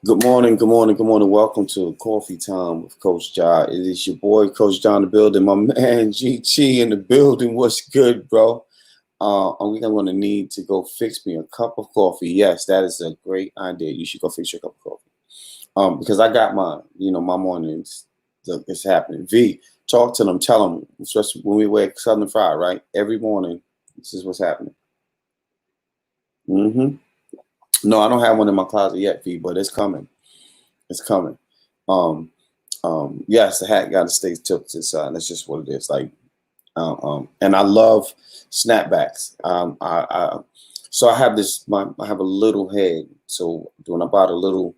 Good morning, good morning, good morning. Welcome to Coffee Time with Coach Jah. It is your boy, Coach Jah in the building. My man, GT in the building. What's good, bro? I think I'm going to need to go fix me a cup of coffee. Yes, that is a great idea. You should go fix your cup of coffee. Because I got mine. My mornings, it's happening. V, talk to them, tell them, especially when we wake Southern Fried, right? Every morning, this is what's happening. hmm No, I don't have one in my closet yet, V, but it's coming. It's coming. Um, yes, the hat got to stay tilted to the side. That's just what it is. And I love snapbacks. So I have I have a little head. So when I buy the little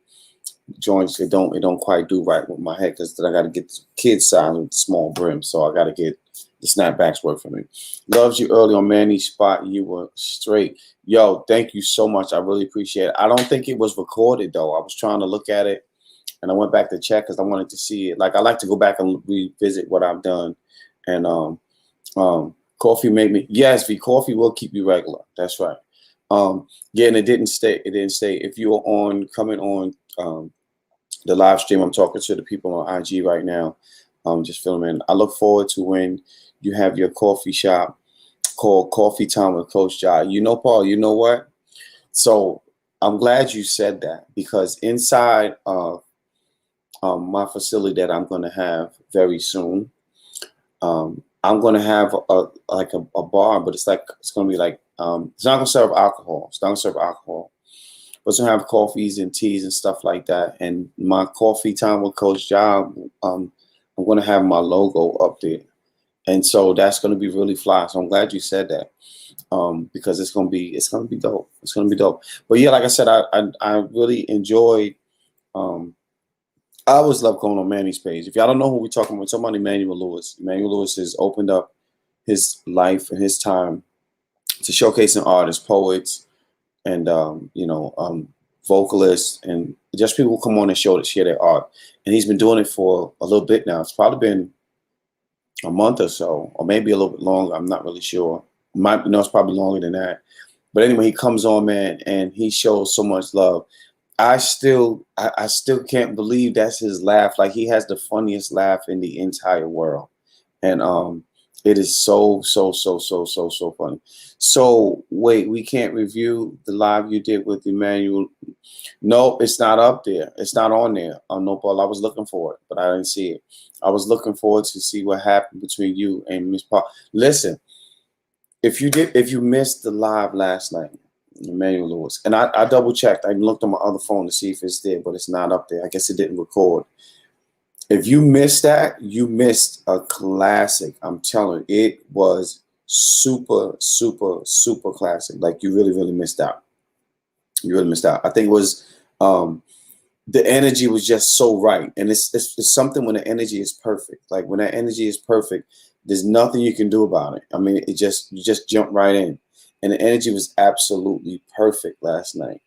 joints, it don't quite do right with my head because then I got to get the kid size with the small brim. So I got to get the snapbacks work for me. Loves you early on Manny's spot. You were straight. Yo, thank you so much. I really appreciate it. I don't think it was recorded though. I was trying to look at it and I went back to check because I wanted to see it. Like I like to go back and revisit what I've done. And coffee made me coffee will keep you regular. That's right. Yeah, and it didn't stay. It didn't stay. If you are on coming on the live stream, I'm talking to the people on IG right now. Just filming. I look forward to when you have your coffee shop called Coffee Time with Coach Jah. Paul. You know what? So I'm glad you said that because inside my facility that I'm going to have very soon. I'm going to have a bar, but it's going to be like it's not going to serve alcohol. It's not going to serve alcohol, but it's going to have coffees and teas and stuff like that. And my coffee time with Coach Jah, I'm going to have my logo up there, and so that's going to be really fly. So I'm glad you said that because it's going to be dope. It's going to be dope. But yeah, like I said, I really enjoyed. Um, I always love going on Manny's page. If y'all don't know who we're talking about Emmanuel Lewis. Emmanuel Lewis has opened up his life and his time to showcasing artists, poets, and vocalists, and just people who come on and share their art. And he's been doing it for a little bit now. It's probably been a month or so, or maybe a little bit longer. I'm not really sure. It's probably longer than that. But anyway, he comes on, man, and he shows so much love. I still can't believe that's his laugh. Like he has the funniest laugh in the entire world, and it is so funny. So wait, we can't review the live you did with Emmanuel. No, it's not up there. It's not on there. No, Paul. I was looking for it, but I didn't see it. I was looking forward to see what happened between you and Miss Paul. Listen, if you missed the live last night, Emmanuel Lewis, and I double checked. I looked on my other phone to see if it's there, but it's not up there. I guess it didn't record. If you missed that, you missed a classic. I'm telling you, it was super classic. Like you really missed out. You really missed out. I think it was the energy was just so right, and it's something when the energy is perfect. Like when that energy is perfect, there's nothing you can do about it. I mean, you just jump right in, and the energy was absolutely perfect last night.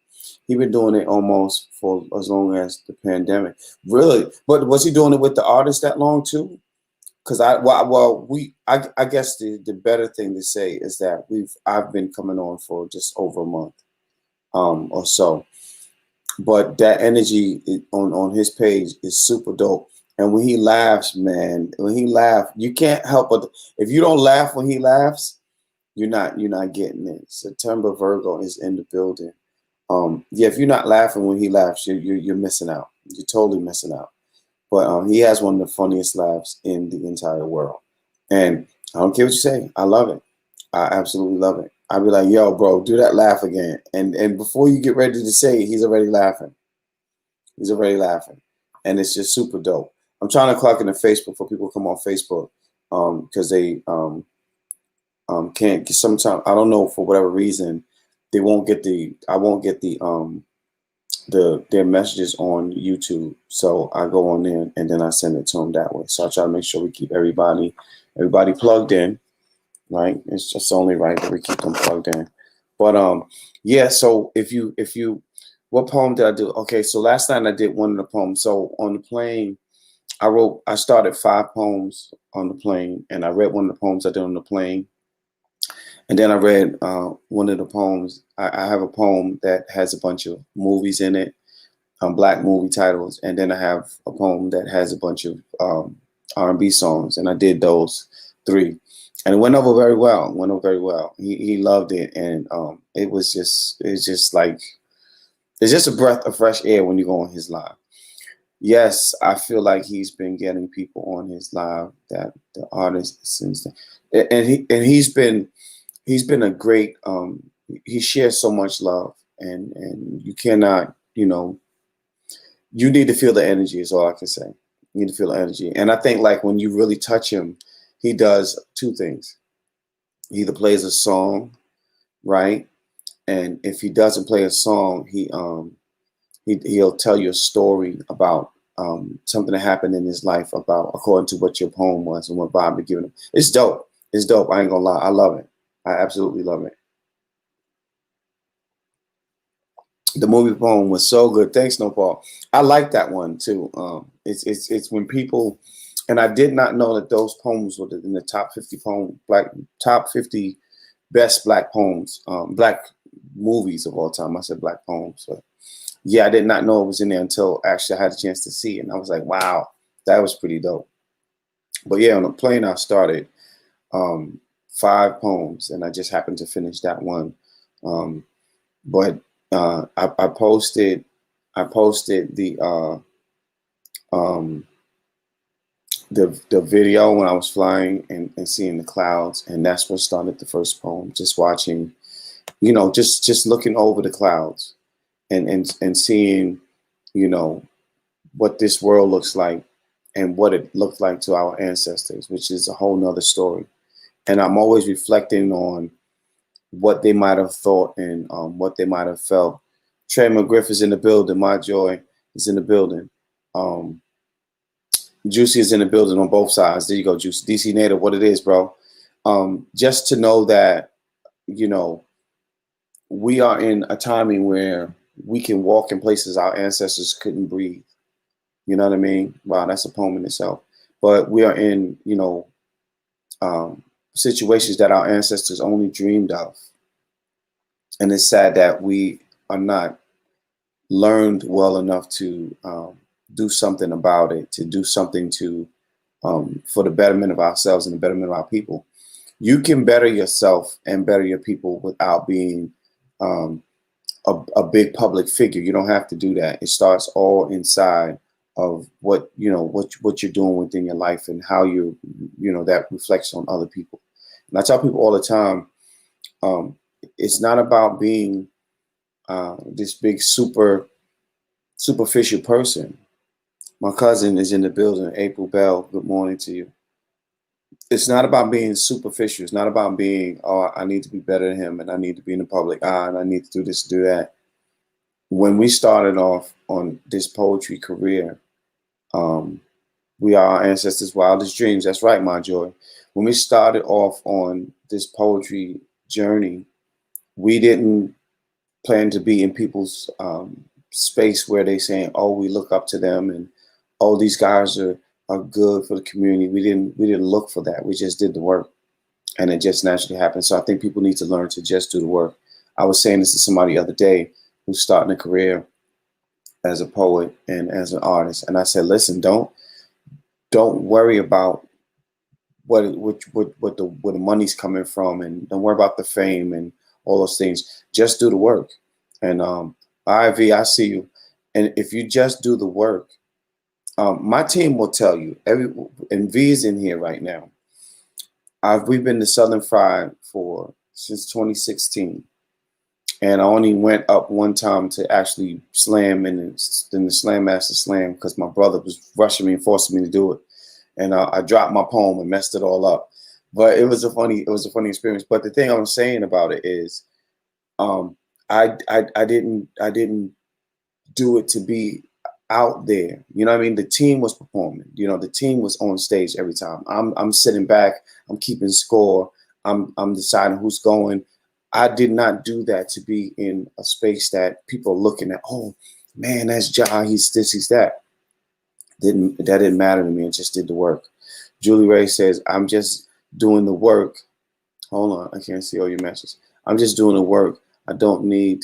He been doing it almost for as long as the pandemic, really. But was he doing it with the artist that long too? Because I guess the better thing to say is that I've been coming on for just over a month or so, but that energy on his page is super dope. And when he laughs, man, when he laughs, you can't help but if you don't laugh when he laughs, you're not getting it. September Virgo is in the building. Yeah, if you're not laughing when he laughs, you're missing out. You're totally missing out. But he has one of the funniest laughs in the entire world. And I don't care what you say, I love it. I absolutely love it. I'd be like, yo, bro, do that laugh again. And before you get ready to say it, he's already laughing. He's already laughing. And it's just super dope. I'm trying to clock into Facebook for people who come on Facebook because they can't. Sometimes I don't know for whatever reason they won't get I won't get their messages on YouTube. So I go on there and then I send it to them that way. So I try to make sure we keep everybody plugged in. Right? It's just only right that we keep them plugged in. But yeah. So if you, what poem did I do? Okay, so last night I did one of the poems. So on the plane, I started 5 poems on the plane, and I read one of the poems I did on the plane, and then I read one of the poems. I have a poem that has a bunch of movies in it. Black movie titles, and then I have a poem that has a bunch of R&B songs, and I did those three, and it went over very well. Went over very well. He loved it, and it's just like it's just a breath of fresh air when you go on his live. Yes, I feel like he's been getting people on his live that the artists and he's been a great he shares so much love, and you cannot, you need to feel the energy is all I can say. You need to feel the energy. And I think like when you really touch him, he does two things. He either plays a song, right? And if he doesn't play a song, he'll tell you a story about something that happened in his life about according to what your poem was and what Bob had given him. It's dope. It's dope. I ain't gonna lie. I love it. I absolutely love it. The movie poem was so good. Thanks, No Paul. I like that one too. It's when people, and I did not know that those poems were in the top 50 top 50 best black poems, black movies of all time. I said black poems, but yeah, I did not know it was in there until actually I had a chance to see it, and I was like, wow, that was pretty dope. But yeah, on the plane I started 5 poems, and I just happened to finish that one. But I posted the video when I was flying and seeing the clouds, and that's what started the first poem. Just watching, just looking over the clouds and seeing, what this world looks like and what it looked like to our ancestors, which is a whole nother story. And I'm always reflecting on what they might have thought and what they might have felt. Trey McGriff is in the building. My Joy is in the building. Juicy is in the building on both sides. There you go, Juicy. DC Native, what it is, bro. Just to know that, we are in a timing where we can walk in places our ancestors couldn't breathe. You know what I mean? Wow, that's a poem in itself. But we are in, situations that our ancestors only dreamed of. And it's sad that we are not learned well enough to do something about it, to do something to for the betterment of ourselves and the betterment of our people. You can better yourself and better your people without being a big public figure. You don't have to do that. It starts all inside of what you're doing within your life and how that reflects on other people. And I tell people all the time, it's not about being this big superficial person. My cousin is in the building, April Bell. Good morning to you. It's not about being superficial. It's not about being, oh, I need to be better than him and I need to be in the public eye and I need to do this, do that. When we started off on this poetry career, we are our ancestors' wildest dreams. That's right, my Joy. When we started off on this poetry journey, we didn't plan to be in people's space where they saying, oh, we look up to them and oh, these guys are good for the community. We didn't look for that. We just did the work and it just naturally happened. So I think people need to learn to just do the work. I was saying this to somebody the other day who's starting a career as a poet and as an artist. And I said, listen, don't worry about where the money's coming from, and don't worry about the fame and all those things. Just do the work. And Ivy, I see you. And if you just do the work, my team will tell you. And V is in here right now. We've been to Southern Fried since 2016, and I only went up one time to actually slam in the Slam Master Slam because my brother was rushing me and forcing me to do it, and I dropped my poem and messed it all up. But it was a funny experience. But the thing I'm saying about it is, I didn't do it to be out there. You know what I mean? The team was performing. The team was on stage every time. I'm sitting back. I'm keeping score. I'm deciding who's going. I did not do that to be in a space that people are looking at. Oh man, that's Jah. He's this. He's that. That didn't matter to me. I just did the work. Julie Ray says, I'm just doing the work. Hold on, I can't see all your messages. I'm just doing the work. I don't need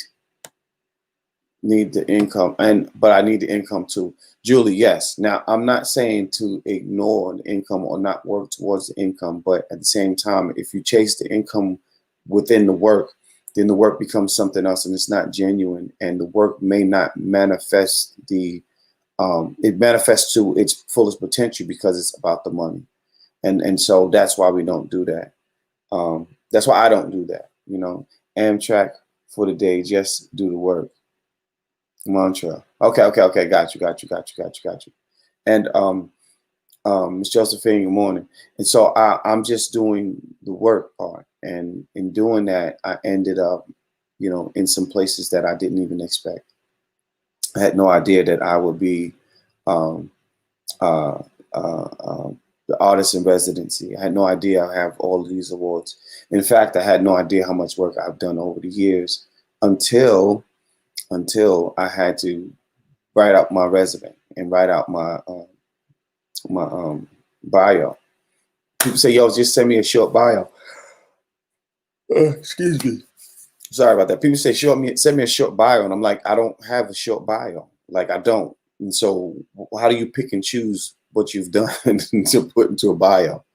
need the income, but I need the income too. Julie, yes. Now I'm not saying to ignore the income or not work towards the income, but at the same time, if you chase the income within the work, then the work becomes something else and it's not genuine, and the work may not manifest it manifests to its fullest potential because it's about the money. And so that's why we don't do that. That's why I don't do that. Amtrak for the day, just do the work. Mantra. Okay, okay, okay. Got you, got you, got you, got you, got you. And Miss Josephine, good morning. And so I'm just doing the work part, and in doing that, I ended up, in some places that I didn't even expect. I had no idea that I would be um, uh, the artist in residency. I had no idea I have all of these awards. In fact, I had no idea how much work I've done over the years until I had to write out my resume and write out my bio. People say, "Yo, just send me a short bio." Excuse me. Sorry about that. People say, send me a short bio," and I'm like, I don't have a short bio. Like, I don't. And so, how do you pick and choose what you've done to put into a bio?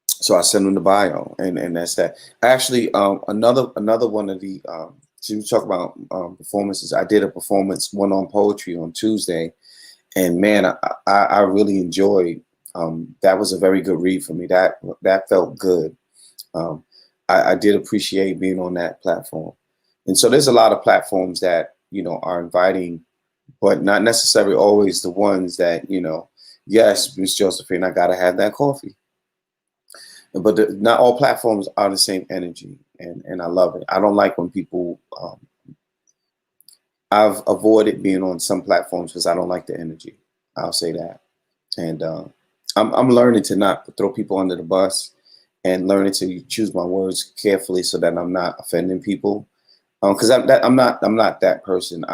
So I send them the bio, and that's that. Actually, another one of the so we talk about performances. I did a performance one on poetry on Tuesday, and man, I really enjoyed. That was a very good read for me. That felt good. Um, I did appreciate being on that platform, and so there's a lot of platforms that are inviting, but not necessarily always the ones that Yes, Miss Josephine, I gotta have that coffee. But not all platforms are the same energy, and I love it. I don't like when people. I've avoided being on some platforms because I don't like the energy. I'll say that, and I'm learning to not throw people under the bus, and learning to choose my words carefully so that I'm not offending people. Because I'm not that person.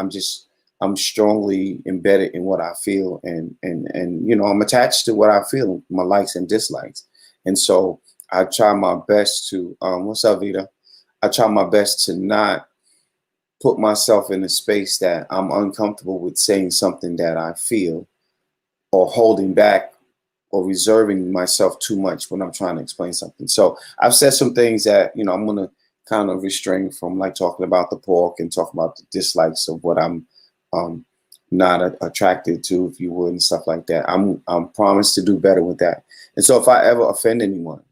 I'm strongly embedded in what I feel, and I'm attached to what I feel, my likes and dislikes, and so I try my best to what's up, Vita? I try my best to not put myself in a space that I'm uncomfortable with saying something that I feel, or holding back or reserving myself too much when I'm trying to explain something. So I've said some things that I'm gonna kind of restrain from, like talking about the pork and talking about the dislikes of what I'm um, not attracted to, if you would, and stuff like that. I'm promised to do better with that. And so if I ever offend anyone,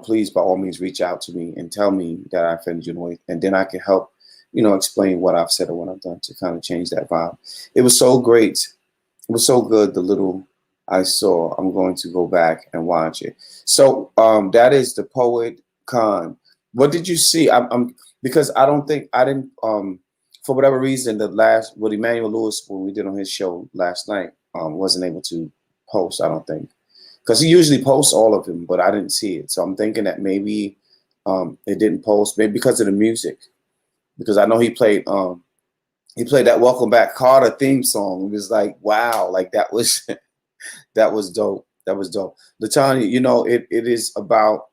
please by all means reach out to me and tell me that I offended you in a way, and then I can help explain what I've said or what I've done to kind of change that vibe. It was so great. It was so good. The little I saw. I'm going to go back and watch it. So that is the Poet Con. What did you see? I'm because I don't think I didn't for whatever reason the last what Emmanuel Lewis, when we did on his show last night, wasn't able to post. I don't think, because he usually posts all of them, but I didn't see it. So I'm thinking that maybe it didn't post, maybe because of the music, because I know he played that Welcome Back Carter theme song. It was like, wow, like that was that was dope. That was dope. Latanya, it is about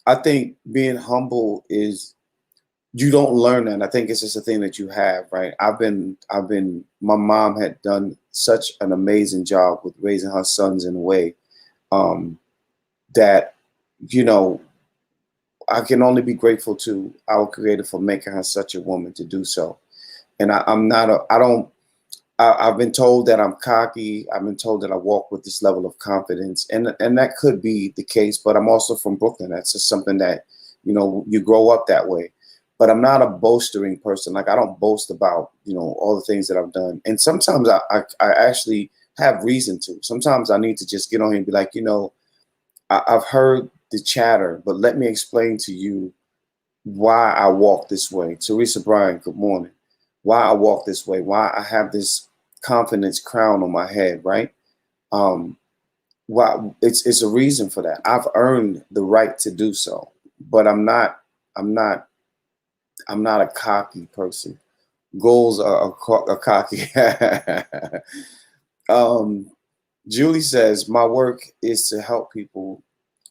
I think being humble is, you don't learn that. I think it's just a thing that you have, right? My mom had done such an amazing job with raising her sons in a way that, you know, I can only be grateful to our creator for making her such a woman to do so. And I'm not I don't I've been told that I'm cocky. I've been told that I walk with this level of confidence, and that could be the case. But I'm also from Brooklyn. That's just something that you grow up that way. But I'm not a boastering person. Like, I don't boast about all the things that I've done. And sometimes I actually have reason to. Sometimes I need to just get on here and be like, I've heard the chatter, but let me explain to you why I walk this way. Teresa Bryan, good morning. Why I walk this way, why I have this confidence crown on my head, right? Why it's a reason for that. I've earned the right to do so, but I'm not a cocky person. Goals are cocky. Julie says, my work is to help people,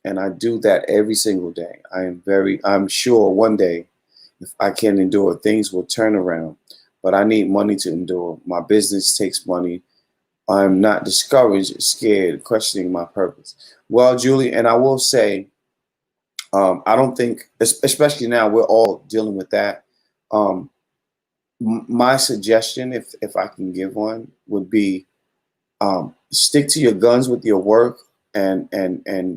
and I do that every single day. I'm sure one day If I can endure, things will turn around. But I need money to endure. My business takes money. I'm not discouraged, scared, questioning my purpose. Well, Julie, and I will say, I don't think, especially now, we're all dealing with that. Um, my suggestion, if I can give one, would be stick to your guns with your work, and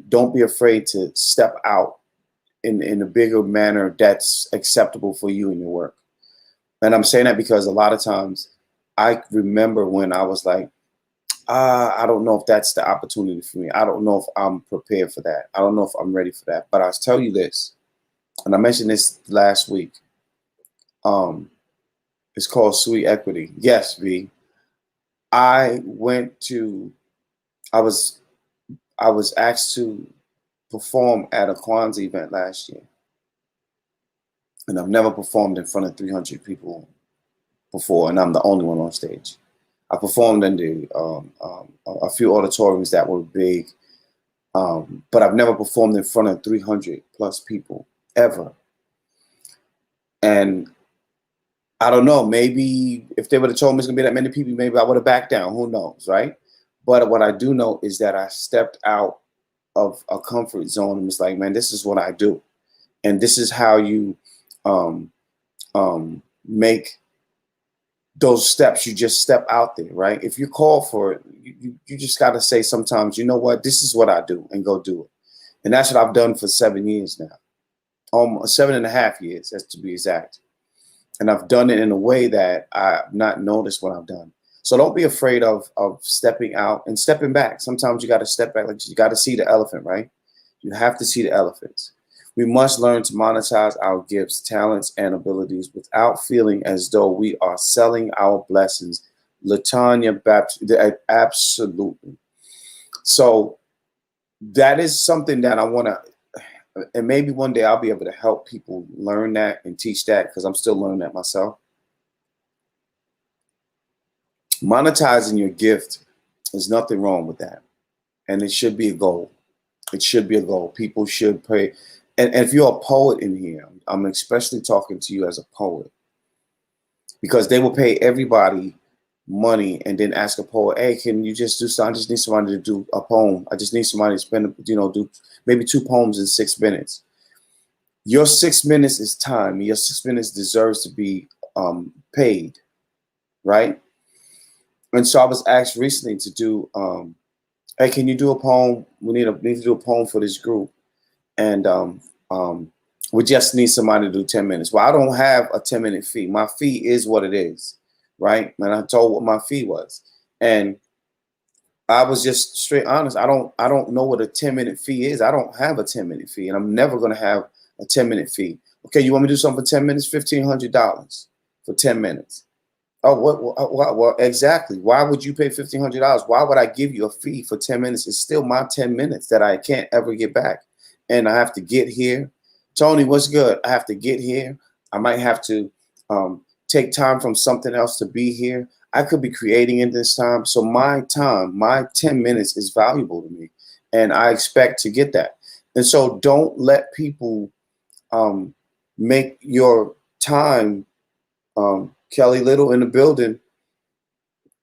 don't be afraid to step out in a bigger manner that's acceptable for you in your work. And I'm saying that because a lot of times I remember when I was like, I don't know if that's the opportunity for me. I don't know if I'm prepared for that. I don't know if I'm ready for that. But I'll tell you this, and I mentioned this last week. Um, it's called Sweet Equity. Yes, V. I went to. I was I was asked to perform at a Kwanzaa event last year, and I've never performed in front of 300 people before, and I'm the only one on stage. I performed in a few auditoriums that were big, but I've never performed in front of 300 plus people ever. And I don't know, maybe if they would have told me it's gonna be that many people, maybe I would have backed down. Who knows, right? But what I do know is that I stepped out of a comfort zone and was like, man, this is what I do, and this is how you um, make those steps. You just step out there, right? If you call for it, you just got to say sometimes, you know what, this is what I do, and go do it. And that's what I've done for 7 years now, 7.5 years, as to be exact. And I've done it in a way that I've not noticed what I've done. So don't be afraid of stepping out and stepping back. Sometimes you got to step back. Like, you got to see the elephant, right? You have to see the elephants. We must learn to monetize our gifts, talents, and abilities without feeling as though we are selling our blessings. Latanya Baptist, absolutely. So that is something that I want to, and maybe one day I'll be able to help people learn that and teach that, because I'm still learning that myself. Monetizing your gift, there's nothing wrong with that. And it should be a goal. It should be a goal. People should pay. And if you're a poet in here, I'm especially talking to you as a poet, because they will pay everybody money and then ask a poet, hey, can you just do something? I just need somebody to do a poem. I just need somebody to spend, do maybe 2 poems in 6 minutes. Your 6 minutes is time. Your 6 minutes deserves to be paid, right? And so I was asked recently to do, hey, can you do a poem? We need to do a poem for this group. And we just need somebody to do 10 minutes. Well, I don't have a 10-minute fee. My fee is what it is, right? And I told what my fee was. And I was just straight honest. I don't know what a 10-minute fee is. I don't have a 10-minute fee, and I'm never going to have a 10-minute fee. Okay, you want me to do something for 10 minutes? $1,500 for 10 minutes. Oh, what, exactly. Why would you pay $1,500? Why would I give you a fee for 10 minutes? It's still my 10 minutes that I can't ever get back. And I have to get here. Tony, what's good? I have to get here. I might have to take time from something else to be here. I could be creating in this time. So my time, my 10 minutes is valuable to me. And I expect to get that. And so don't let people make your time, Kelly Little in the building,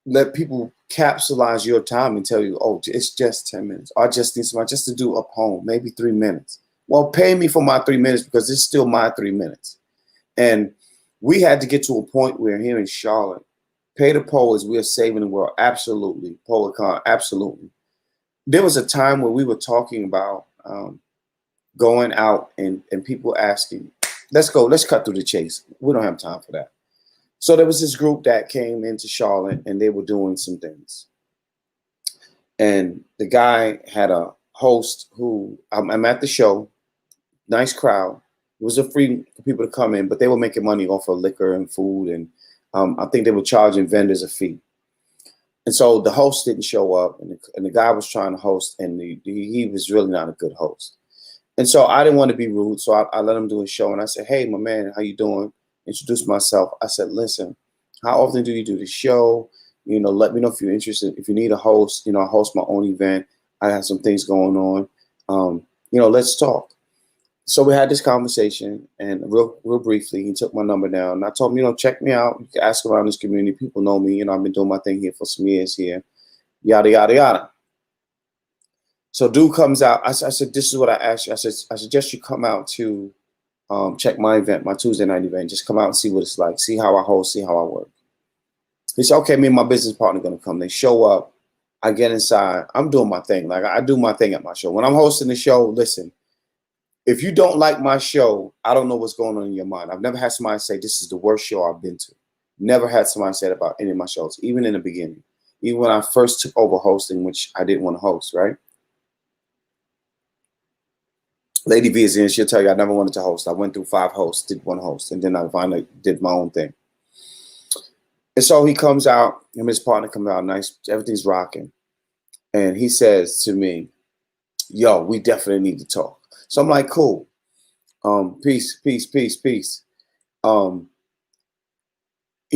let people capsulize your time and tell you, oh, it's just 10 minutes. I just need somebody just to do a poem, maybe 3 minutes. Well, pay me for my 3 minutes, because it's still my 3 minutes. And we had to get to a point where here in Charlotte, pay the poets, we are saving the world. Absolutely. PoetCon, absolutely. There was a time where we were talking about going out and people asking, let's cut through the chase. We don't have time for that. So there was this group that came into Charlotte, and they were doing some things. And the guy had a host who, I'm at the show, nice crowd. It was a free for people to come in, but they were making money off of liquor and food. And I think they were charging vendors a fee. And so the host didn't show up, and the guy was trying to host, and he was really not a good host. And so I didn't want to be rude, so I let him do his show. And I said, hey, my man, how you doing? Introduced myself. I said, listen, how often do you do the show? Let me know if you're interested. If you need a host, I host my own event. I have some things going on. Let's talk. So we had this conversation, and real briefly, he took my number down. And I told him, check me out. You can ask around this community. People know me. I've been doing my thing here for some years here. Yada yada yada. So dude comes out. I said, this is what I asked you. I suggest you come out to check my event, my Tuesday night event. Just come out and see what it's like. See how I host. See how I work. He said, okay, me and my business partner are gonna come. They show up. I get inside. I'm doing my thing. Like I do my thing at my show. When I'm hosting the show, listen. If you don't like my show, I don't know what's going on in your mind. I've never had somebody say this is the worst show I've been to. Never had somebody say that about any of my shows, even in the beginning. Even when I first took over hosting, which I didn't want to host, right? Lady V is in, she'll tell you I never wanted to host. I went through 5 hosts, did 1 host, and then I finally did my own thing. And so he comes out, him and his partner come out, nice, everything's rocking. And he says to me, yo, we definitely need to talk. So I'm like, cool. Peace. He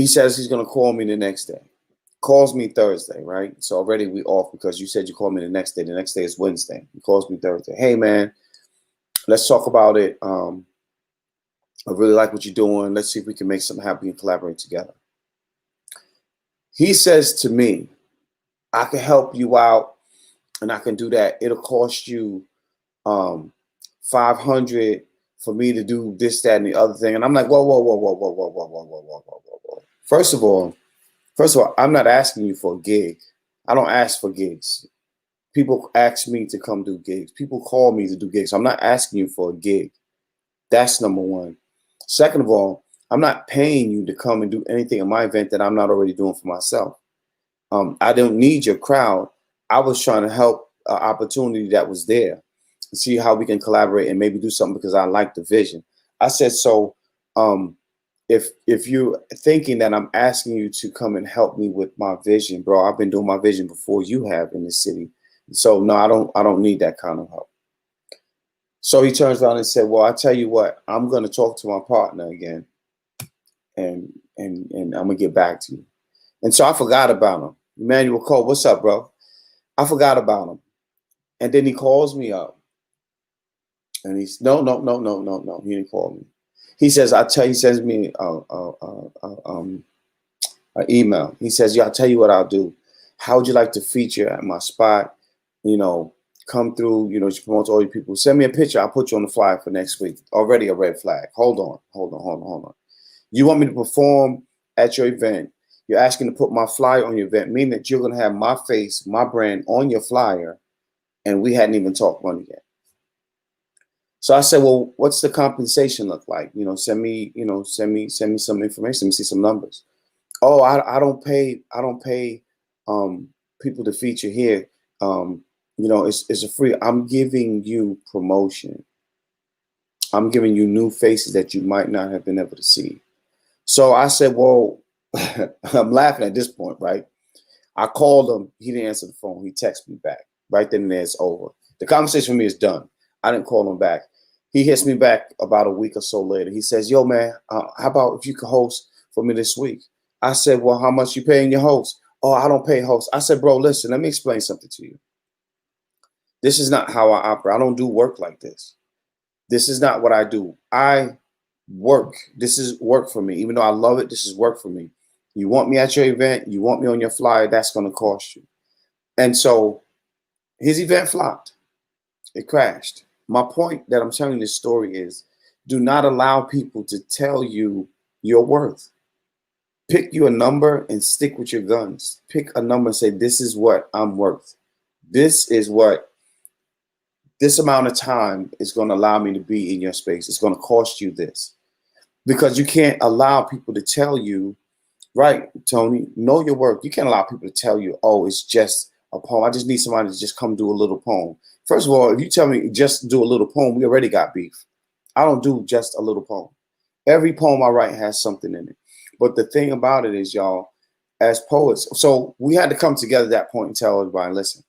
says he's gonna call me the next day. Calls me Thursday, right? So already we off because you said you called me the next day. The next day is Wednesday. He calls me Thursday. Hey man, let's talk about it. I really like what you're doing. Let's see if we can make something happen and collaborate together. He says to me, I can help you out and I can do that. It'll cost you $500 for me to do this, that, and the other thing. And I'm like, whoa. First of all, I'm not asking you for a gig. I don't ask for gigs. People ask me to come do gigs. People call me to do gigs. I'm not asking you for a gig. That's number one. Second of all, I'm not paying you to come and do anything in my event that I'm not already doing for myself. I don't need your crowd. I was trying to help an opportunity that was there. See how we can collaborate and maybe do something because I like the vision. I said, so if you're thinking that I'm asking you to come and help me with my vision, bro, I've been doing my vision before you have in this city. So no, I don't need that kind of help. So he turns around and said, well, I tell you what, I'm gonna talk to my partner again and I'm gonna get back to you. And so I forgot about him. Emmanuel Cole, what's up, bro? I forgot about him. And then he calls me up. And he's no. He didn't call me. He says, he sends me an email. He says, yeah, I'll tell you what I'll do. How would you like to feature at my spot? Come through, you promote to all your people. Send me a picture. I'll put you on the flyer for next week. Already a red flag. Hold on. You want me to perform at your event. You're asking to put my flyer on your event, meaning that you're going to have my face, my brand on your flyer. And we hadn't even talked money yet. So I said, well, what's the compensation look like? Send me some information. Let me see some numbers. Oh, I don't pay people to feature here. It's a free. I'm giving you promotion. I'm giving you new faces that you might not have been able to see. So I said, well, I'm laughing at this point, right? I called him. He didn't answer the phone. He texted me back. Right then and there, it's over. The conversation for me is done. I didn't call him back. He hits me back about a week or so later. He says, yo, man, how about if you could host for me this week? I said, well, how much you paying your host? Oh, I don't pay hosts. I said, bro, listen, let me explain something to you. This is not how I operate. I don't do work like this. This is not what I do. I work. This is work for me. Even though I love it, this is work for me. You want me at your event, you want me on your flyer, that's going to cost you. And so his event flopped. It crashed. My point that I'm telling this story is, do not allow people to tell you your worth. Pick you a number and stick with your guns. Pick a number and say, this is what I'm worth. This is what this amount of time is going to allow me to be in your space. It's going to cost you this. Because you can't allow people to tell you, right, Tony, know your worth. You can't allow people to tell you, oh, it's just a poem. I just need somebody to just come do a little poem. First of all, if you tell me just do a little poem, we already got beef. I don't do just a little poem. Every poem I write has something in it. But the thing about it is, y'all, as poets, so we had to come together at that point and tell everybody, listen,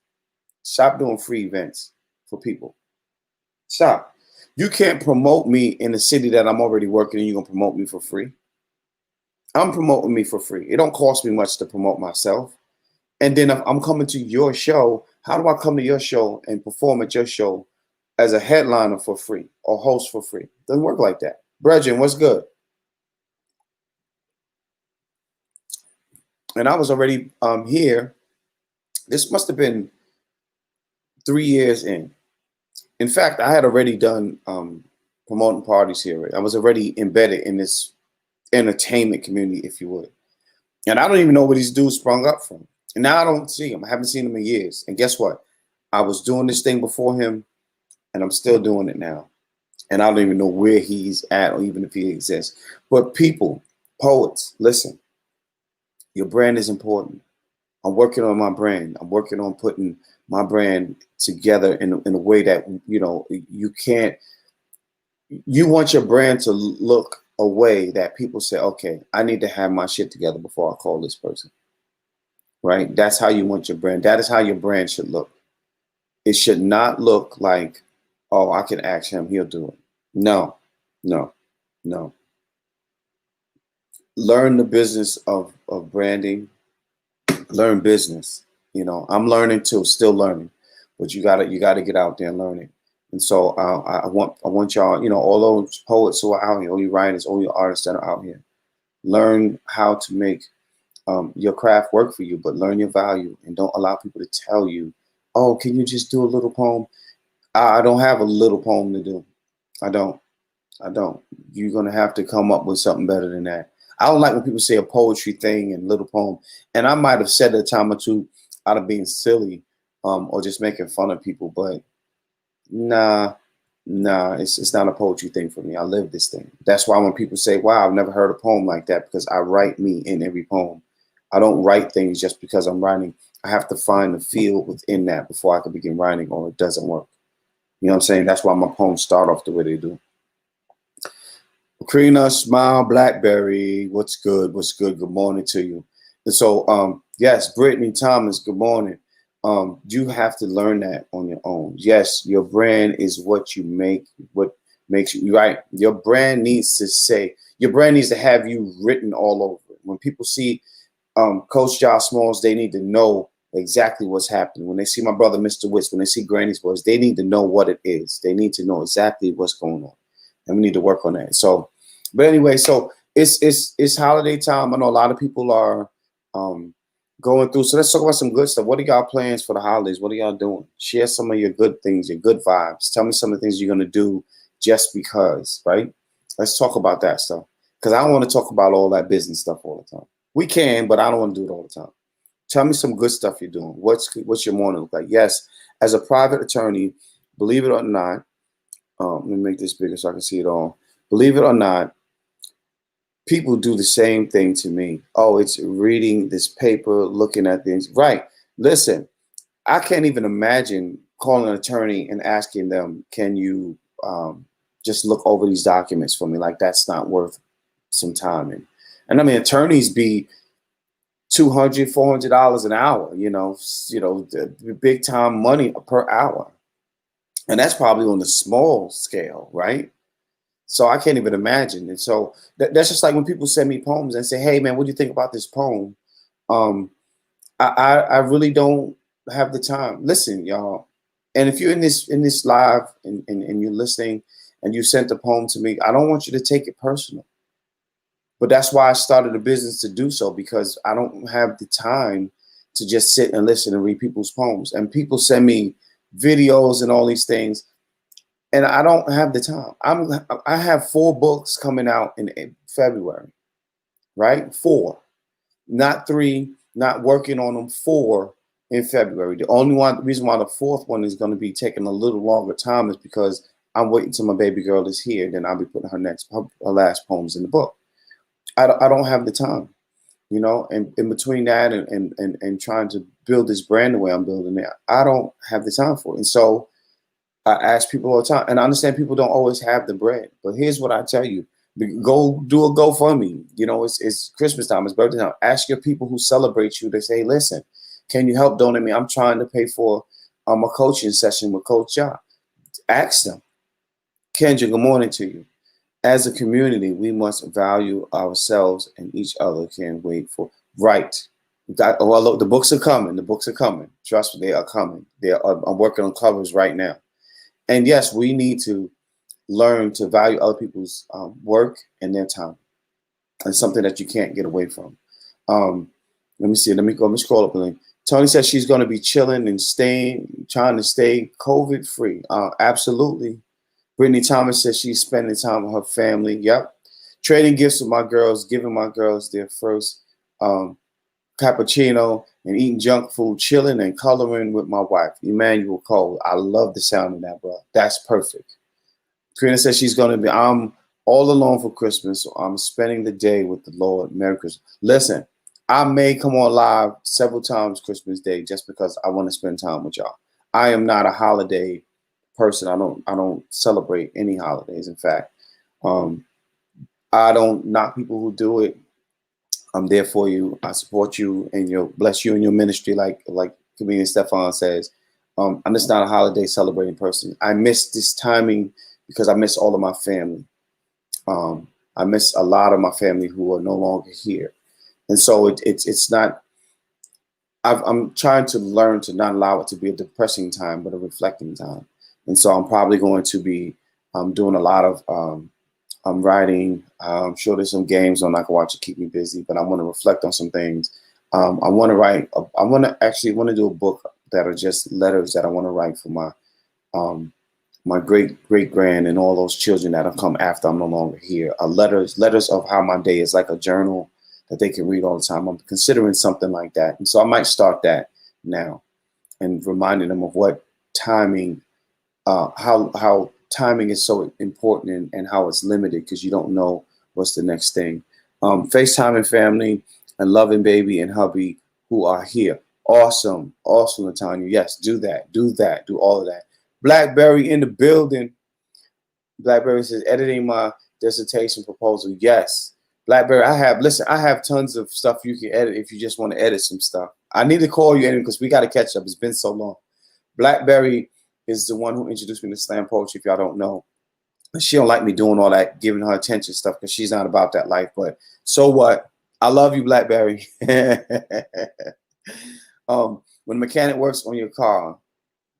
stop doing free events for people. Stop. You can't promote me in a city that I'm already working in. You're going to promote me for free. I'm promoting me for free. It don't cost me much to promote myself. And then if I'm coming to your show, how do I come to your show and perform at your show as a headliner for free or host for free. Doesn't work like that. Brethren, what's good? And I was already here. This must have been 3 years in. In fact, I had already done promoting parties here. I was already embedded in this entertainment community, if you would. And I don't even know where these dudes sprung up from. And now I don't see him. I haven't seen him in years. And guess what? I was doing this thing before him, and I'm still doing it now. And I don't even know where he's at or even if he exists. But people, poets, listen, your brand is important. I'm working on my brand. I'm working on putting my brand together in a way that, you know, you want your brand to look a way that people say, okay, I need to have my shit together before I call this person. Right? That's how you want your brand. That is how your brand should look. It should not look like, oh, I can ask him, he'll do it. No, no, no. Learn the business of branding. Learn business. You know, I'm learning too, still learning, but you gotta get out there and learn it. And so I want y'all, you know, all those poets who are out here, all you writers, all you artists that are out here, learn how to make your craft work for you, but learn your value and don't allow people to tell you, oh, can you just do a little poem? I don't have a little poem to do. I don't. You're gonna have to come up with something better than that. I don't like when people say a poetry thing and little poem. And I might have said it a time or two out of being silly or just making fun of people, but nah, it's not a poetry thing for me. I live this thing. That's why when people say, wow, I've never heard a poem like that, because I write me in every poem. I don't write things just because I'm writing. I have to find the feel within that before I can begin writing, or it doesn't work. You know what I'm saying? That's why my poems start off the way they do. Karina, Smile, Blackberry, what's good? What's good? Good morning to you. And so, yes, Brittany Thomas, good morning. You have to learn that on your own. Yes, your brand is what you make, what makes you right. Your brand needs to have you written all over it. When people see Coach Jah Smalls, they need to know exactly what's happening. When they see my brother, Mr. Witz, when they see Granny's Boys, they need to know what it is. They need to know exactly what's going on. And we need to work on that. So, but anyway, so it's holiday time. I know a lot of people are going through. So let's talk about some good stuff. What are y'all plans for the holidays? What are y'all doing? Share some of your good things, your good vibes. Tell me some of the things you're going to do just because, right? Let's talk about that stuff. Because I don't want to talk about all that business stuff all the time. We can, but I don't want to do it all the time. Tell me some good stuff you're doing. What's your morning look like? Yes, as a private attorney, believe it or not, let me make this bigger so I can see it all. Believe it or not, people do the same thing to me. Oh, it's reading this paper, looking at things. Right. Listen, I can't even imagine calling an attorney and asking them, can you just look over these documents for me? Like, that's not worth some time. And I mean, attorneys be $200, $400 an hour, you know, the big time money per hour. And that's probably on the small scale, right? So I can't even imagine. And so that's just like when people send me poems and say, hey, man, what do you think about this poem? I really don't have the time. Listen, y'all. And if you're in this live and you're listening and you sent a poem to me, I don't want you to take it personal. But that's why I started a business to do so, because I don't have the time to just sit and listen and read people's poems. And people send me videos and all these things, and I don't have the time. I have 4 books coming out in February, right? 4, not 3, not working on them, 4 in February. The reason why the 4th one is going to be taking a little longer time is because I'm waiting till my baby girl is here. Then I'll be putting her last poems in the book. I don't have the time, you know, and in between that and trying to build this brand the way I'm building it, I don't have the time for it. And so I ask people all the time, and I understand people don't always have the bread, but here's what I tell you: go do a GoFundMe. You know, it's Christmas time, it's birthday time. Ask your people who celebrate you. They say, listen, can you help donate me? I'm trying to pay for a coaching session with Coach Jah. Ask them. Kendra, good morning to you. As a community, we must value ourselves and each other. Can't wait for right. Well, look, the books are coming. The books are coming. Trust me, they are coming. I'm working on covers right now. And yes, we need to learn to value other people's work and their time. It's something that you can't get away from. Um, let me see. Let me scroll up a link. Tony says she's going to be chilling and trying to stay COVID free. Absolutely. Brittany Thomas says she's spending time with her family. Yep. Trading gifts with my girls, giving my girls their first um, cappuccino, and eating junk food, chilling and coloring with my wife, Emmanuel Cole. I love the sound of that, bro. That's perfect. Karina says she's going to be, I'm all alone for Christmas, so I'm spending the day with the Lord. Merry Christmas. Listen, I may come on live several times Christmas Day just because I want to spend time with y'all. I am not a holiday person. I don't celebrate any holidays. In fact, um, I don't knock people who do it. I'm there for you. I support you and bless you in your ministry, like comedian Stefan says. I'm just not a holiday celebrating person. I miss this timing because I miss all of my family. I miss a lot of my family who are no longer here, and so it's not. I'm trying to learn to not allow it to be a depressing time, but a reflecting time. And so I'm probably going to be doing a lot of I'm writing. I'm sure there's some games on I can watch to keep me busy, but I want to reflect on some things. I want to write. I want to do a book that are just letters that I want to write for um, my great grand and all those children that have come after I'm no longer here. Letters of how my day is, like a journal that they can read all the time. I'm considering something like that, and so I might start that now and reminding them of what timing, how timing is so important, and how it's limited because you don't know what's the next thing. FaceTime and family and loving baby and hubby who are here. Awesome, awesome, Latanya. Yes, do that, do all of that. Blackberry in the building. Blackberry says editing my dissertation proposal. Yes, Blackberry. I have tons of stuff you can edit if you just want to edit some stuff. I need to call you in because we got to catch up. It's been so long. Blackberry is the one who introduced me to slam poetry. If y'all don't know, she don't like me doing all that, giving her attention stuff because she's not about that life. But so what? I love you, Blackberry. When the mechanic works on your car,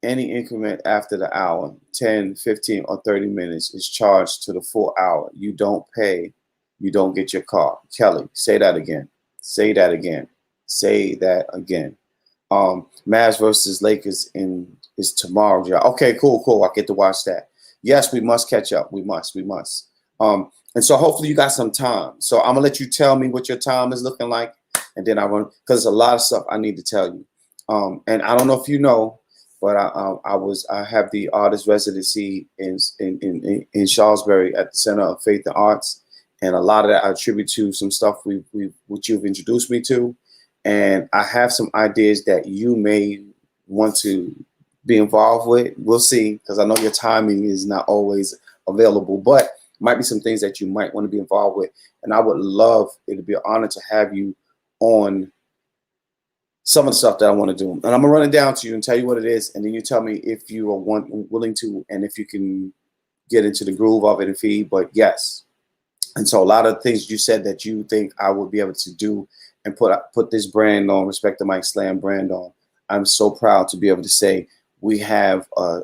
any increment after the hour, 10, 15, or 30 minutes, is charged to the full hour. You don't pay, you don't get your car. Kelly, say that again. Say that again. Say that again. Mavs versus Lakers is tomorrow. Yeah. Okay, cool. I get to watch that. Yes, we must catch up. We must. And so hopefully you got some time. So I'm gonna let you tell me what your time is looking like, and then I want because there's a lot of stuff I need to tell you. And I don't know if you know, but I have the artist residency in Salisbury at the Center of Faith and Arts, and a lot of that I attribute to some stuff which you've introduced me to, and I have some ideas that you may want to be involved with. We'll see, because I know your timing is not always available, but might be some things that you might want to be involved with, and I would love it to be an honor to have you on some of the stuff that I want to do. And I'm gonna run it down to you and tell you what it is, and then you tell me if you are willing to, and if you can get into the groove of it and feed. But yes, and so a lot of things you said that you think I would be able to do and put this brand on, Respect the Mike Slam brand on. I'm so proud to be able to say we have a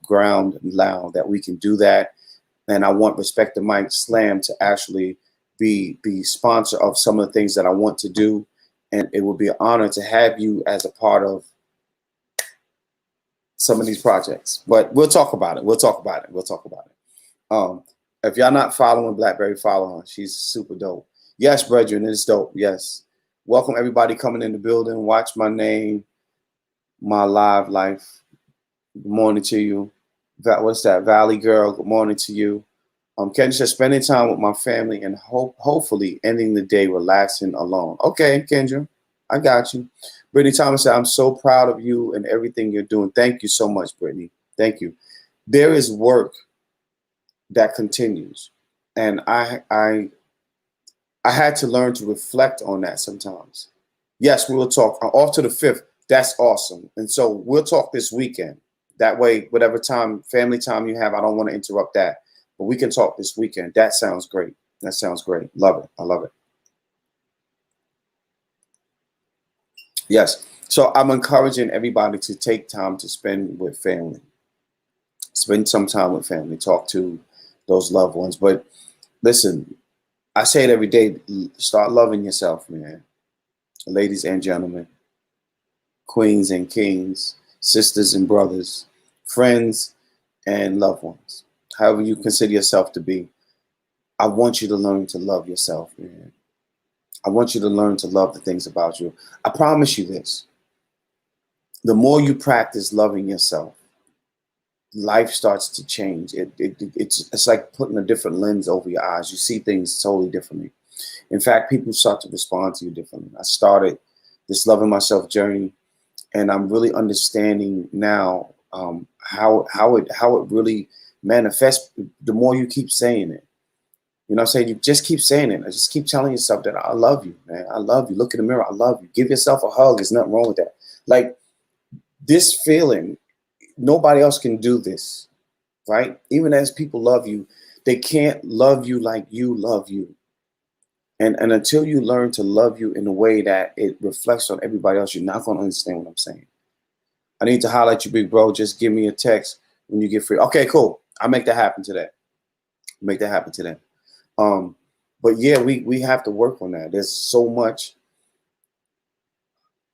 ground now that we can do that, and I want Respect the Mike Slam to actually be sponsor of some of the things that I want to do. And it would be an honor to have you as a part of some of these projects. But we'll talk about it. If y'all not following Blackberry, follow her. She's super dope. Yes, brethren, it's dope. Yes. Welcome everybody coming in the building. Watch my name, my live life. Good morning to you. What's that? Valley Girl, good morning to you. Kendra says, spending time with my family and hopefully ending the day relaxing alone. Okay, Kendra, I got you. Brittany Thomas said, I'm so proud of you and everything you're doing. Thank you so much, Brittany. Thank you. There is work that continues. And I had to learn to reflect on that sometimes. Yes, we will talk. Off to the 5th. That's awesome. And so we'll talk this weekend. That way, whatever time, family time you have, I don't want to interrupt that. But we can talk this weekend. That sounds great. Love it. I love it. Yes. So I'm encouraging everybody to take time to spend with family. Spend some time with family, talk to those loved ones. But listen, I say it every day, start loving yourself, man. Ladies and gentlemen, queens and kings, sisters and brothers, friends and loved ones, however you consider yourself to be. I want you to learn to love yourself, man. I want you to learn to love the things about you. I promise you this. The more you practice loving yourself, life starts to change. It's like putting a different lens over your eyes. You see things totally differently. In fact, people start to respond to you differently. I started this loving myself journey, and I'm really understanding now how it really manifests. The more you keep saying it, you know what I'm saying? You just keep saying it. I just keep telling yourself that I love you, man. I love you. Look in the mirror. I love you. Give yourself a hug. There's nothing wrong with that. Like this feeling, nobody else can do this, right? Even as people love you, they can't love you like you love you. And until you learn to love you in a way that it reflects on everybody else, you're not going to understand what I'm saying. I need to highlight you, big bro. Just give me a text when you get free. Okay, cool. I'll make that happen today. Make that happen today. But yeah, we have to work on that. There's so much.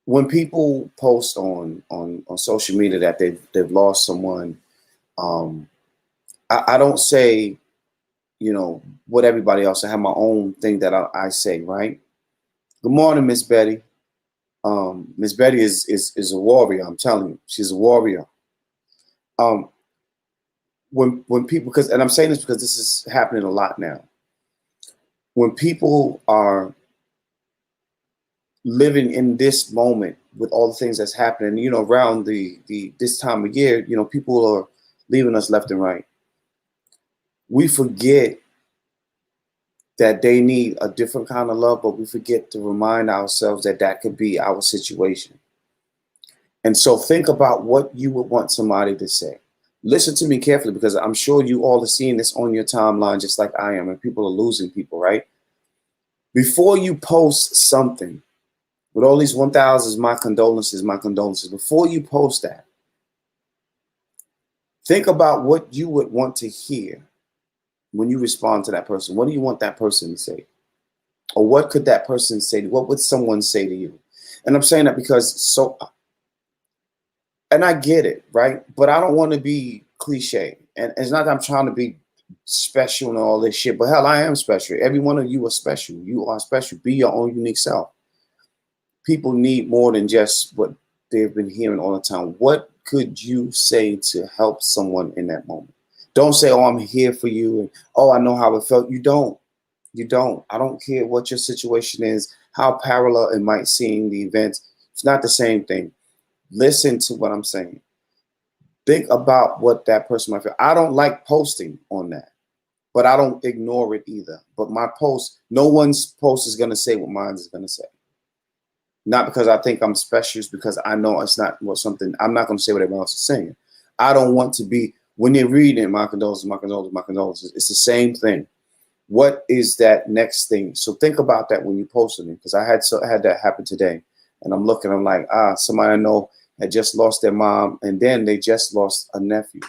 When people post on social media that they've lost someone, I don't say, you know, what everybody else. I have my own thing that I say, right? Good morning, Miss Betty. Miss Betty is a warrior. I'm telling you, she's a warrior. Um, when people, because, and I'm saying this because this is happening a lot now. When people are living in this moment with all the things that's happening, you know, around the this time of year, you know, people are leaving us left and right. We forget that they need a different kind of love, but we forget to remind ourselves that that could be our situation. And so think about what you would want somebody to say. Listen to me carefully, because I'm sure you all are seeing this on your timeline just like I am, and people are losing people, right? Before you post something, with all these 1,000s, my condolences, my condolences. Before you post that, think about what you would want to hear when you respond to that person. What do you want that person to say? Or what could that person say? What would someone say to you? And I'm saying that because and I get it, right? But I don't want to be cliche. And it's not that I'm trying to be special and all this shit, but hell, I am special. Every one of you are special. You are special. Be your own unique self. People need more than just what they've been hearing all the time. What could you say to help someone in that moment? Don't say, oh, I'm here for you. And, oh, I know how it felt. You don't. You don't. I don't care what your situation is, how parallel it might seem, the events. It's not the same thing. Listen to what I'm saying. Think about what that person might feel. I don't like posting on that, but I don't ignore it either. But my post, no one's post is going to say what mine is going to say. Not because I think I'm special, it's because I know it's not what something, I'm not going to say what everyone else is saying. I don't want to be, when they're reading my condolences, my condolences, my condolences, it's the same thing. What is that next thing? So think about that when you post it, because I had that happen today, and I'm looking, I'm like, somebody I know had just lost their mom, and then they just lost a nephew.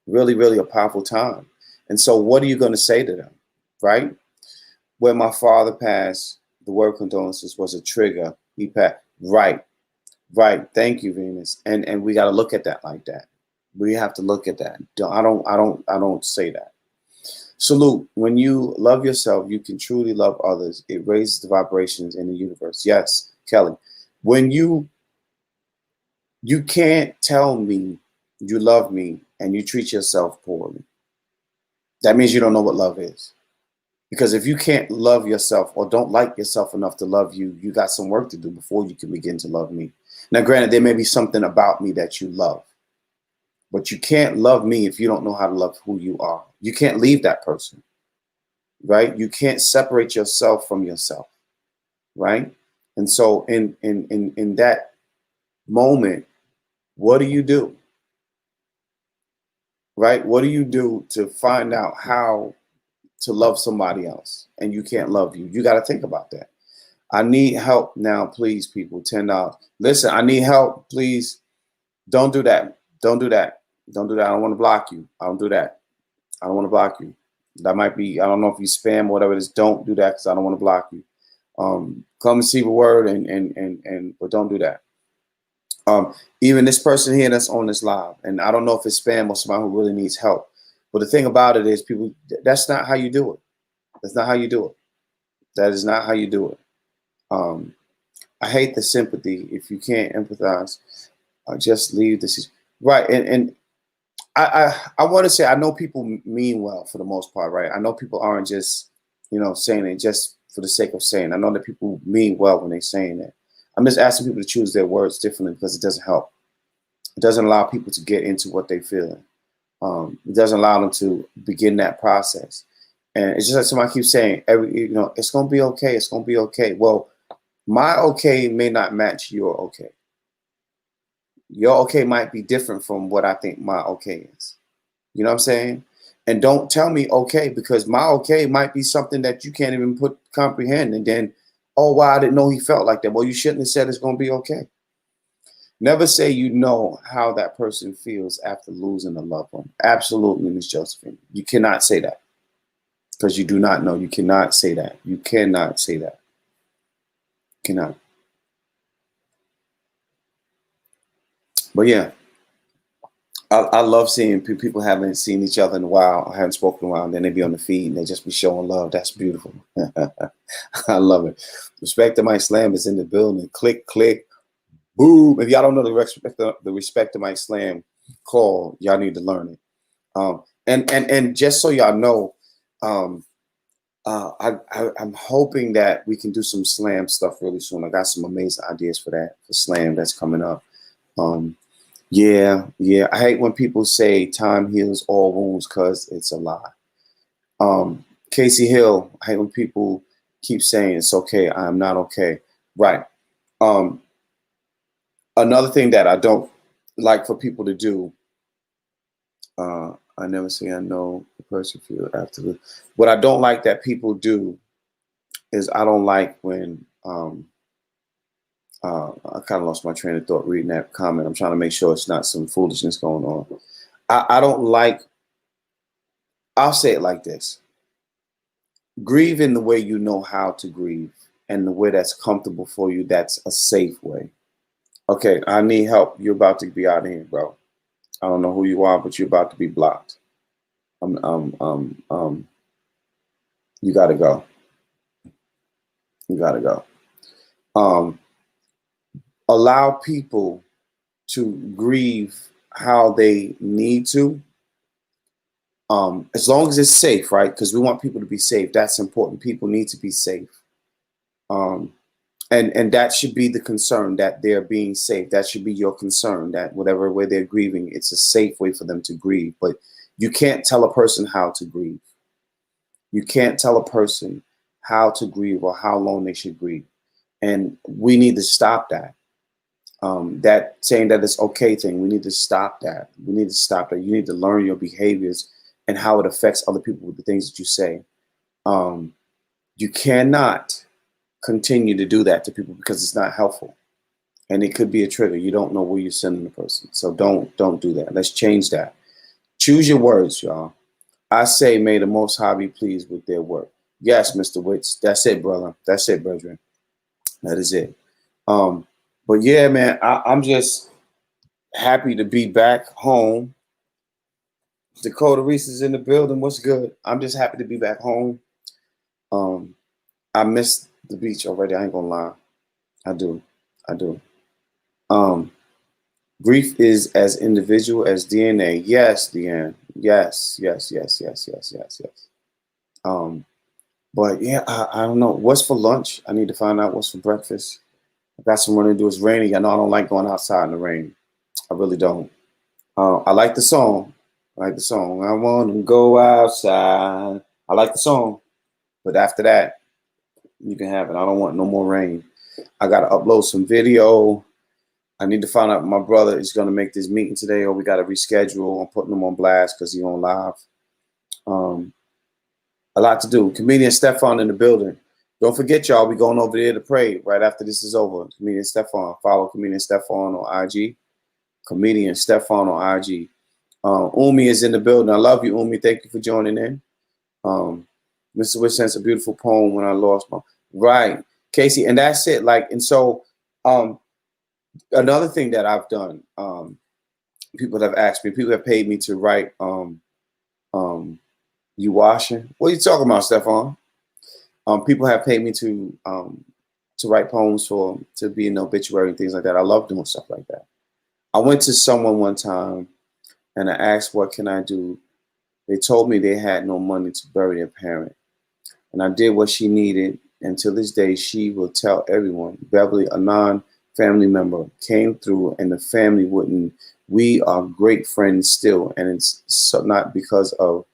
Really, really a powerful time. And so what are you going to say to them, right? When my father passed, the word condolences was a trigger. He passed. Right. Thank you, Venus. And we got to look at that like that. We have to look at that. I don't say that. Salute. When you love yourself, you can truly love others. It raises the vibrations in the universe. Yes, Kelly. When you can't tell me you love me and you treat yourself poorly, that means you don't know what love is. Because if you can't love yourself or don't like yourself enough to love you, you got some work to do before you can begin to love me. Now, granted, there may be something about me that you love, but you can't love me if you don't know how to love who you are. You can't leave that person, right? You can't separate yourself from yourself, right? And so in that moment, what do you do? Right? What do you do to find out how to love somebody else and you can't love you? You got to think about that. I need help now, please, people. $10. Listen, I need help, please. Don't do that. Don't do that. Don't do that. I don't want to block you. I don't do that. I don't want to block you. That might be, I don't know if you spam or whatever it is. Don't do that because I don't want to block you. Come receive a word but don't do that. Even this person here that's on this live, and I don't know if it's spam or somebody who really needs help. But the thing about it is, people, that's not how you do it. That's not how you do it. That is not how you do it. I hate the sympathy. If you can't empathize, just leave this. Right. And I want to say, I know people mean well for the most part, right? I know people aren't just, saying it just for the sake of saying. I know that people mean well when they're saying it. I'm just asking people to choose their words differently because it doesn't help. It doesn't allow people to get into what they're feeling. It doesn't allow them to begin that process. And it's just like somebody keeps saying, it's going to be okay. It's going to be okay. Well, my okay may not match your okay. Your okay might be different from what I think my okay is. You know what I'm saying? And don't tell me okay, because my okay might be something that you can't even comprehend. And then, oh, wow, I didn't know he felt like that. Well, you shouldn't have said it's going to be okay. Never say you know how that person feels after losing a loved one. Absolutely, Miss Josephine. You cannot say that because you do not know. You cannot say that. You cannot say that. You cannot. But yeah, I love seeing people haven't seen each other in a while, or haven't spoken in a while, and then they be on the feed and they just be showing love. That's beautiful. I love it. Respect to Mike Slam is in the building. Click, click, boom. If y'all don't know the Respect to Mike Slam call, y'all need to learn it. And just so y'all know, I'm hoping that we can do some slam stuff really soon. I got some amazing ideas for that, for slam that's coming up. Yeah. I hate when people say time heals all wounds because it's a lie. Casey Hill, I hate when people keep saying it's okay. I'm not okay. Right. Another thing that I don't like for people to do, I never say I know the person feel after the. What I don't like that people do is I don't like when I kind of lost my train of thought reading that comment. I'm trying to make sure it's not some foolishness going on. I don't like, I'll say it like this. Grieve in the way you know how to grieve and the way that's comfortable for you. That's a safe way. Okay, I need help. You're about to be out of here, bro. I don't know who you are, but you're about to be blocked. You gotta go. You gotta go. Allow people to grieve how they need to, as long as it's safe, right? Because we want people to be safe. That's important. People need to be safe, and that should be the concern, that they're being safe. That should be your concern, that whatever way they're grieving, it's a safe way for them to grieve. But you can't tell a person how to grieve. You can't tell a person how to grieve or how long they should grieve, and we need to stop that. That saying that it's okay thing, we need to stop that. We need to stop that. You need to learn your behaviors and how it affects other people with the things that you say. You cannot continue to do that to people because it's not helpful. And it could be a trigger. You don't know where you're sending the person. So don't do that. Let's change that. Choose your words, y'all. I say, may the Most High be pleased with their work. Yes, Mr. Witz. That's it, brother. That's it, brethren. That is it. But yeah, man, I'm just happy to be back home. Dakota Reese is in the building. What's good? I'm just happy to be back home. I missed the beach already. I ain't gonna lie. I do. Grief is as individual as DNA. Yes, Deanne. Yes. But yeah, I don't know. What's for lunch? I need to find out what's for breakfast. I got some running to do. It's raining. I know I don't like going outside in the rain. I really don't. I like the song. I want to go outside. I like the song. But after that, you can have it. I don't want no more rain. I got to upload some video. I need to find out my brother is going to make this meeting today, or we got to reschedule. I'm putting him on blast because he's on live. A lot to do. Comedian Stefan in the building. Don't forget, y'all, we're going over there to pray right after this is over. Comedian Stefan. Follow Comedian Stefan on IG. Comedian Stefan on IG. Umi is in the building. I love you, Umi. Thank you for joining in. Mr. Wish sends a beautiful poem when I lost my right, Casey, and that's it. Like, and so another thing that I've done, people have asked me, people have paid me to write. You washing? What are you talking about, Stefan? People have paid me to write poems to be in the obituary and things like that. I love doing stuff like that. I went to someone one time and I asked, what can I do? They told me they had no money to bury their parent. And I did what she needed. And to this day, she will tell everyone. Beverly, a non-family member, came through and the family wouldn't. We are great friends still. And it's so not because of,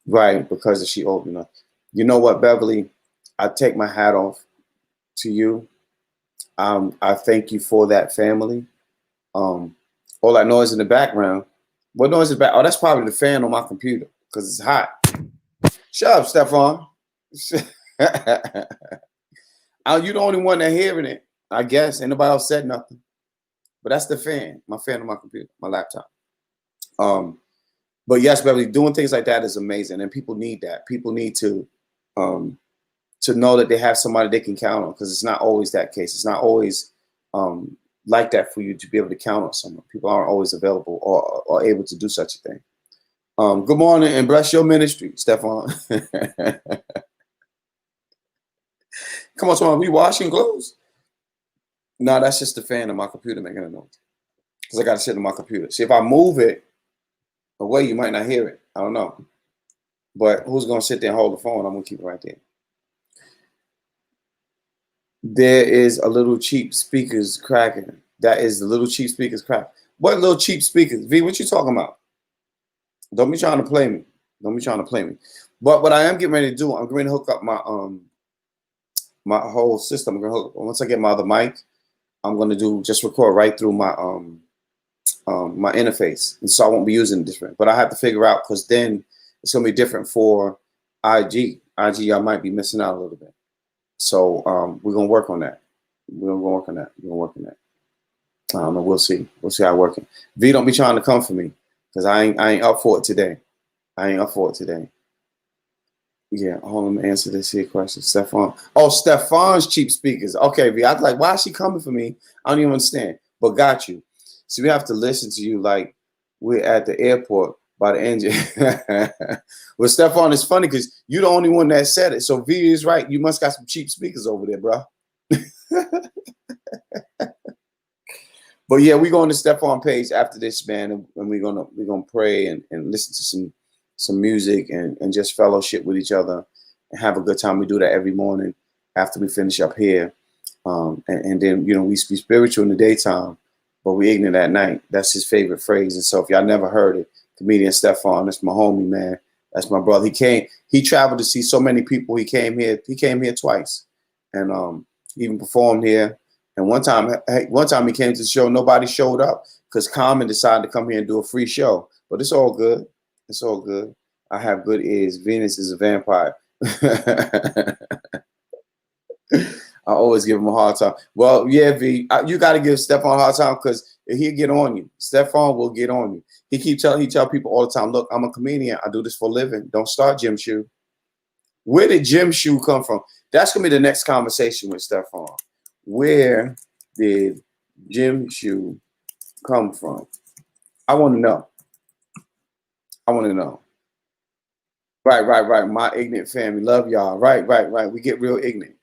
right, because she old enough. You know what, Beverly? I take my hat off to you. I thank you for that family. All that noise in the background. What noise is back? Oh, that's probably the fan on my computer because it's hot. Shut up, Stefan. You're the only one that hearing it, I guess. Ain't nobody else said nothing. But that's the fan, my fan on my computer, my laptop. But yes, Beverly, doing things like that is amazing, and people need that. People need to know that they have somebody they can count on, because it's not always that case. It's not always like that for you to be able to count on someone. People aren't always available or able to do such a thing. Good morning and bless your ministry, Stefan. Come on, someone, we washing clothes? No, that's just the fan of my computer making a noise. Because I got to sit on my computer. See, if I move it away, you might not hear it. I don't know. But who's going to sit there and hold the phone? I'm going to keep it right there. There is a little cheap speakers cracking. That is the little cheap speakers crack. What little cheap speakers? V, what you talking about? Don't be trying to play me. Don't be trying to play me. But what I am getting ready to do, I'm going to hook up my my whole system. I'm going to hook, once I get my other mic, I'm going to just record right through my my interface, and so I won't be using it different. But I have to figure out, because then it's going to be different for IG. IG, I might be missing out a little bit. So we're gonna work on that. We're gonna work on that. We're gonna work on that. And we'll see. We'll see how it's working. V, don't be trying to come for me, because I ain't up for it today. I ain't up for it today. Yeah, hold on, answer this here question. Stefan. Oh, Stefan's cheap speakers. Okay, V. I was like, why is she coming for me? I don't even understand. But got you. So we have to listen to you like we're at the airport by the engine. Well, Stefan, it's funny because you're the only one that said it. So V is right. You must got some cheap speakers over there, bro. But yeah, we're going to Stefan page after this, man, and we're gonna pray and listen to some music and just fellowship with each other and have a good time. We do that every morning after we finish up here, and then we be spiritual in the daytime, but we ignorant at night. That's his favorite phrase. And so if y'all never heard it, comedian Stefan, that's my homie, man. That's my brother. He traveled to see so many people. He came here twice, and he even performed here. And one time he came to the show, nobody showed up because Carmen decided to come here and do a free show. But it's all good. It's all good. I have good ears. Venus is a vampire. I always give him a hard time. Well, yeah, V, you got to give Stefan a hard time because he'll get on you. Stefan will get on you. He tell people all the time, look, I'm a comedian. I do this for a living. Don't start Jim Shoe. Where did Jim Shoe come from? That's going to be the next conversation with Stefan. Where did Jim Shoe come from? I want to know. I want to know. Right. My ignorant family. Love y'all. Right. We get real ignorant.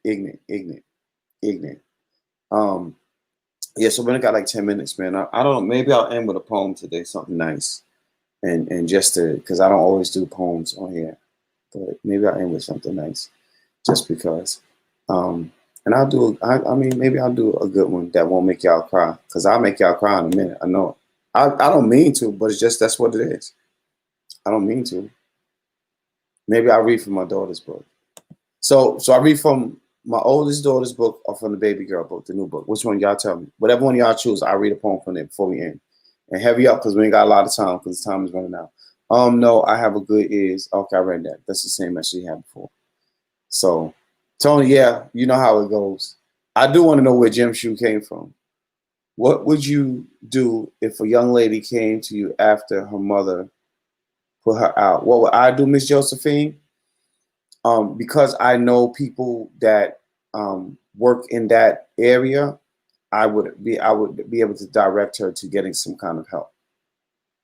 Yeah, so we only got like 10 minutes, man. I don't know. Maybe I'll end with a poem today, something nice. And just because I don't always do poems on here. But maybe I'll end with something nice. Just because. And I'll do, maybe I'll do a good one that won't make y'all cry. Because I'll make y'all cry in a minute. I know. I don't mean to, but it's just, that's what it is. I don't mean to. Maybe I'll read from my daughter's book. So I read from my oldest daughter's book or from the baby girl book, the new book. Which one y'all tell me? Whatever one y'all choose, I'll read a poem from it before we end. And heavy up because we ain't got a lot of time because the time is running out. No, I have a good ears. Okay, I read that. That's the same as she had before. So, Tony, yeah, you know how it goes. I do want to know where Jim Shoe came from. What would you do if a young lady came to you after her mother put her out? What would I do, Miss Josephine? Because I know people that work in that area, I would be able to direct her to getting some kind of help.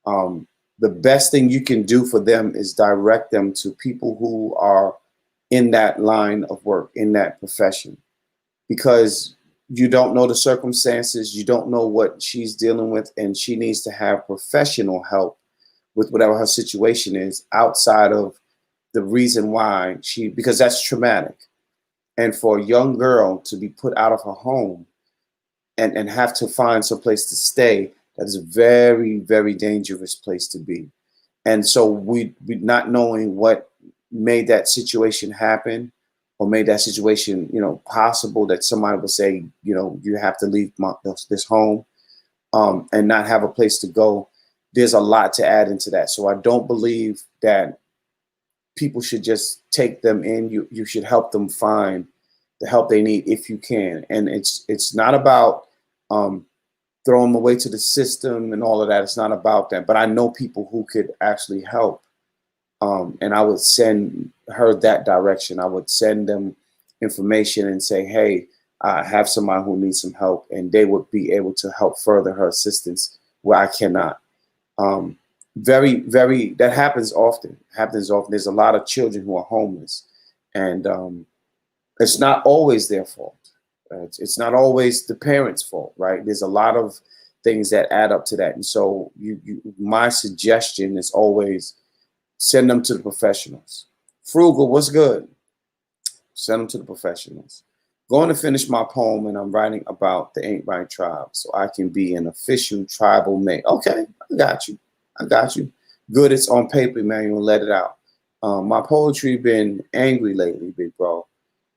Um, the best thing you can do for them is direct them to people who are in that line of work, in that profession, because you don't know the circumstances, you don't know what she's dealing with, and she needs to have professional help with whatever her situation is outside of the reason why because that's traumatic. And for a young girl to be put out of her home and have to find some place to stay, that is a very, very dangerous place to be. And so we not knowing what made that situation happen or made that situation, possible, that somebody would say, you have to leave this home, and not have a place to go. There's a lot to add into that. So I don't believe that people should just take them in. You should help them find the help they need if you can. And it's not about throwing them away to the system and all of that. It's not about that. But I know people who could actually help. And I would send her that direction. I would send them information and say, hey, I have somebody who needs some help, and they would be able to help further her assistance where I cannot. Very, very, that happens often. There's a lot of children who are homeless, and it's not always their fault. It's not always the parents' fault, right? There's a lot of things that add up to that. And so my suggestion is always send them to the professionals. Frugal, what's good? Send them to the professionals. Going to finish my poem, and I'm writing about the Ain't Right tribe so I can be an official tribal mate. Okay, I got you. Good, it's on paper, Emmanuel. Let it out. My poetry been angry lately, big bro.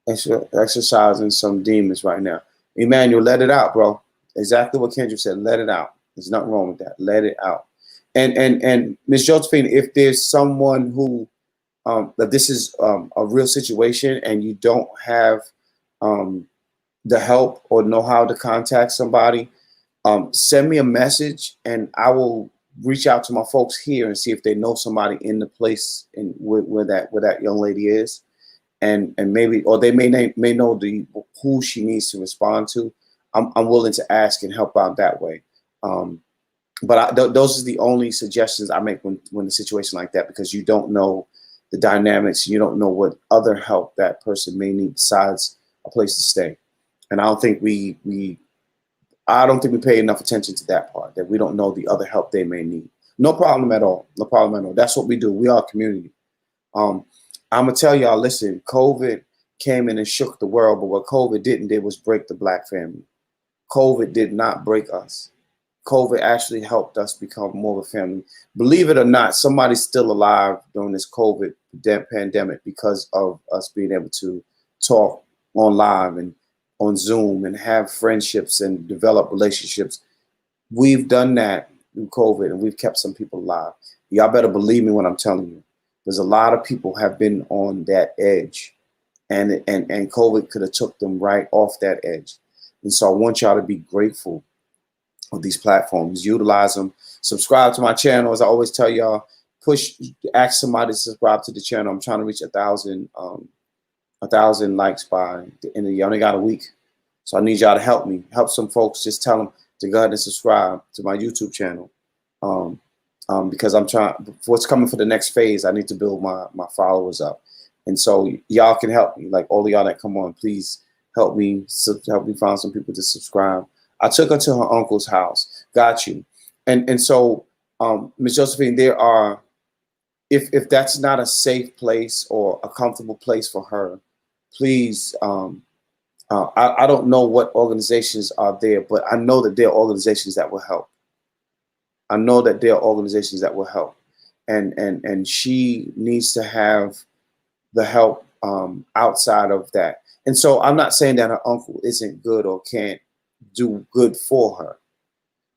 Exercising some demons right now. Emmanuel, let it out, bro. Exactly what Kendrick said. Let it out. There's nothing wrong with that. Let it out. And Ms. Josephine, if there's someone who that this is a real situation and you don't have the help or know how to contact somebody, send me a message and I will reach out to my folks here and see if they know somebody in the place where that young lady is, and maybe, or they may know who she needs to respond to. I'm willing to ask and help out that way. But those are the only suggestions I make when a situation like that, because you don't know the dynamics, you don't know what other help that person may need besides a place to stay. And I don't think we pay enough attention to that part, that we don't know the other help they may need. No problem at all. No problem at all. That's what we do. We are a community. I'm gonna tell y'all, listen, COVID came in and shook the world, but what COVID didn't do was break the Black family. COVID did not break us. COVID actually helped us become more of a family. Believe it or not, somebody's still alive during this COVID pandemic because of us being able to talk online and on Zoom and have friendships and develop relationships. We've done that through COVID, and we've kept some people alive. Y'all better believe me when I'm telling you. There's a lot of people have been on that edge, and COVID could have took them right off that edge. And so I want y'all to be grateful of these platforms. Utilize them. Subscribe to my channel. As I always tell y'all, ask somebody to subscribe to the channel. I'm trying to reach 1,000 likes by the end of the year. I only got a week. So I need y'all to help me. Help some folks. Just tell them to go ahead and subscribe to my YouTube channel. Because I'm trying, what's coming for the next phase, I need to build my followers up. And so y'all can help me. Like all of y'all that come on, please help me find some people to subscribe. I took her to her uncle's house. Got you. And so, Ms. Josephine, there are, if that's not a safe place or a comfortable place for her, please, I don't know what organizations are there, but I know that there are organizations that will help. And she needs to have the help outside of that. And so I'm not saying that her uncle isn't good or can't do good for her,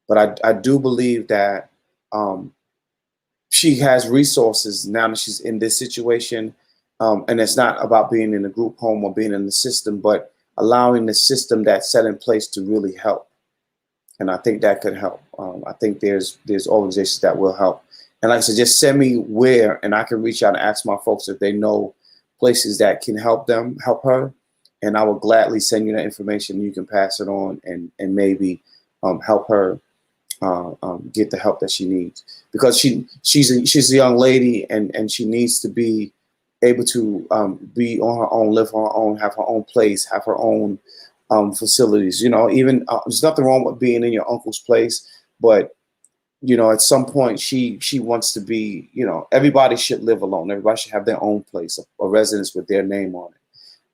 but I do believe that she has resources now that she's in this situation. And it's not about being in a group home or being in the system, but allowing the system that's set in place to really help. And I think that could help. I think there's organizations that will help. And like I said, just send me where, and I can reach out and ask my folks if they know places that can help her, and I will gladly send you that information. You can pass it on and maybe help her get the help that she needs, because she's a young lady, and she needs to be able to be on her own, live on her own, have her own place, have her own facilities. Even there's nothing wrong with being in your uncle's place, but at some point she wants to be. Everybody should live alone. Everybody should have their own place, a residence with their name on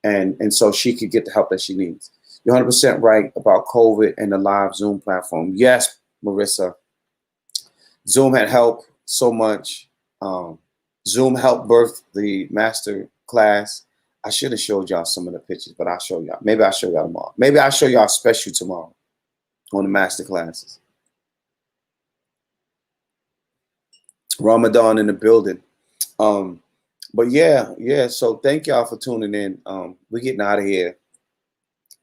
it, and so she could get the help that she needs. You're 100% right about COVID and the live Zoom platform. Yes, Marissa, Zoom had helped so much. Zoom helped birth the master class. I should have showed y'all some of the pictures, but I'll show y'all. Maybe I'll show y'all tomorrow. Maybe I'll show y'all special tomorrow on the master classes. Ramadan in the building. But yeah. So thank y'all for tuning in. We're getting out of here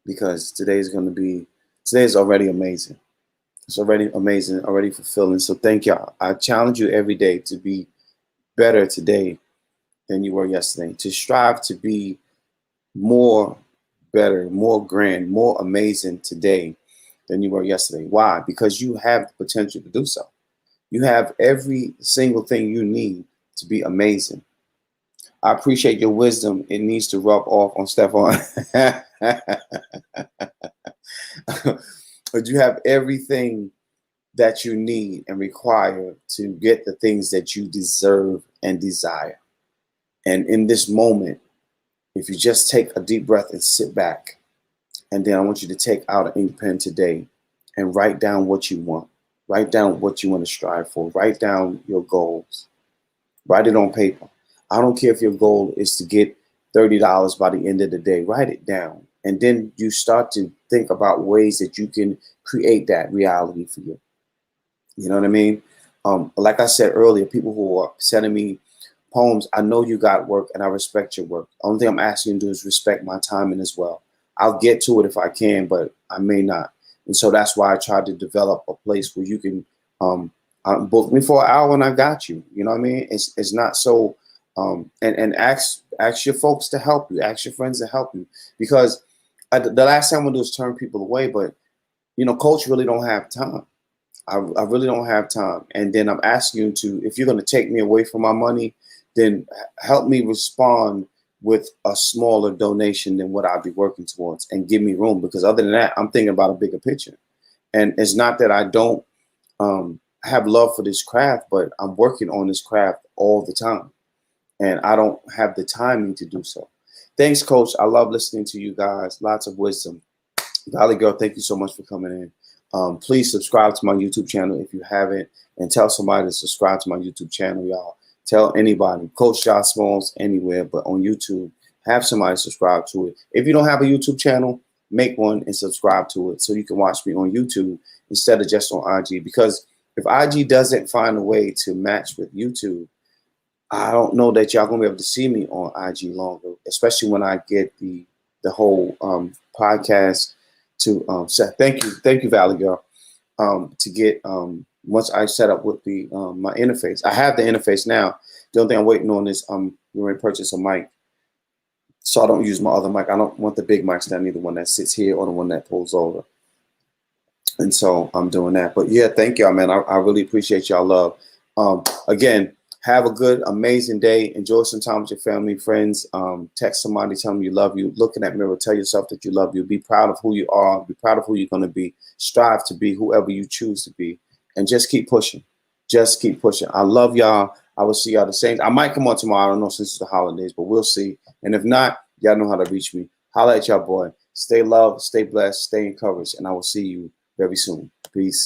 because today's already amazing. It's already amazing, already fulfilling. So thank y'all. I challenge you every day to be better today than you were yesterday, to strive to be more better, more grand, more amazing today than you were yesterday. Why? Because you have the potential to do so. You have every single thing you need to be amazing. I appreciate your wisdom. It needs to rub off on Stefan. But you have everything that you need and require to get the things that you deserve and desire. And in this moment, if you just take a deep breath and sit back, and then I want you to take out an ink pen today and write down what you want. Write down what you want to strive for. Write down your goals. Write it on paper. I don't care if your goal is to get $30 by the end of the day. Write it down. And then you start to think about ways that you can create that reality for you. You know what I mean? Like I said earlier, people who are sending me poems, I know you got work and I respect your work. Only thing I'm asking you to do is respect my timing as well. I'll get to it if I can, but I may not. And so that's why I tried to develop a place where you can book me for an hour and I got you. You know what I mean? It's not so, and ask your folks to help you, ask your friends to help you, because the last thing I'm gonna do is turn people away, but Coach really don't have time. I really don't have time. And then I'm asking you to, if you're going to take me away from my money, then help me respond with a smaller donation than what I'll be working towards, and give me room, because other than that, I'm thinking about a bigger picture. And it's not that I don't have love for this craft, but I'm working on this craft all the time, and I don't have the timing to do so. Thanks, Coach. I love listening to you guys. Lots of wisdom. Valley Girl, thank you so much for coming in. Please subscribe to my YouTube channel if you haven't, and tell somebody to subscribe to my YouTube channel, y'all. Tell anybody, Coach Jah Smalls, anywhere, but on YouTube, have somebody subscribe to it. If you don't have a YouTube channel, make one and subscribe to it so you can watch me on YouTube instead of just on IG. Because if IG doesn't find a way to match with YouTube, I don't know that y'all gonna be able to see me on IG longer, especially when I get the whole podcast to set. Thank you, Valley Girl. To get once I set up with the my interface. I have the interface now. The only thing I'm waiting on is I'm going to purchase a mic, so I don't use my other mic. I don't want the big mics down, either one that sits here or the one that pulls over. And so I'm doing that. But yeah, thank y'all, man. I really appreciate y'all love. Again, have a good, amazing day. Enjoy some time with your family, friends. Text somebody, tell them you love you. Look in that mirror, tell yourself that you love you. Be proud of who you are. Be proud of who you're going to be. Strive to be whoever you choose to be. And just keep pushing. Just keep pushing. I love y'all. I will see y'all the same. I might come on tomorrow. I don't know, since it's the holidays, but we'll see. And if not, y'all know how to reach me. Holla at y'all, boy. Stay loved, stay blessed, stay encouraged, and I will see you very soon. Peace.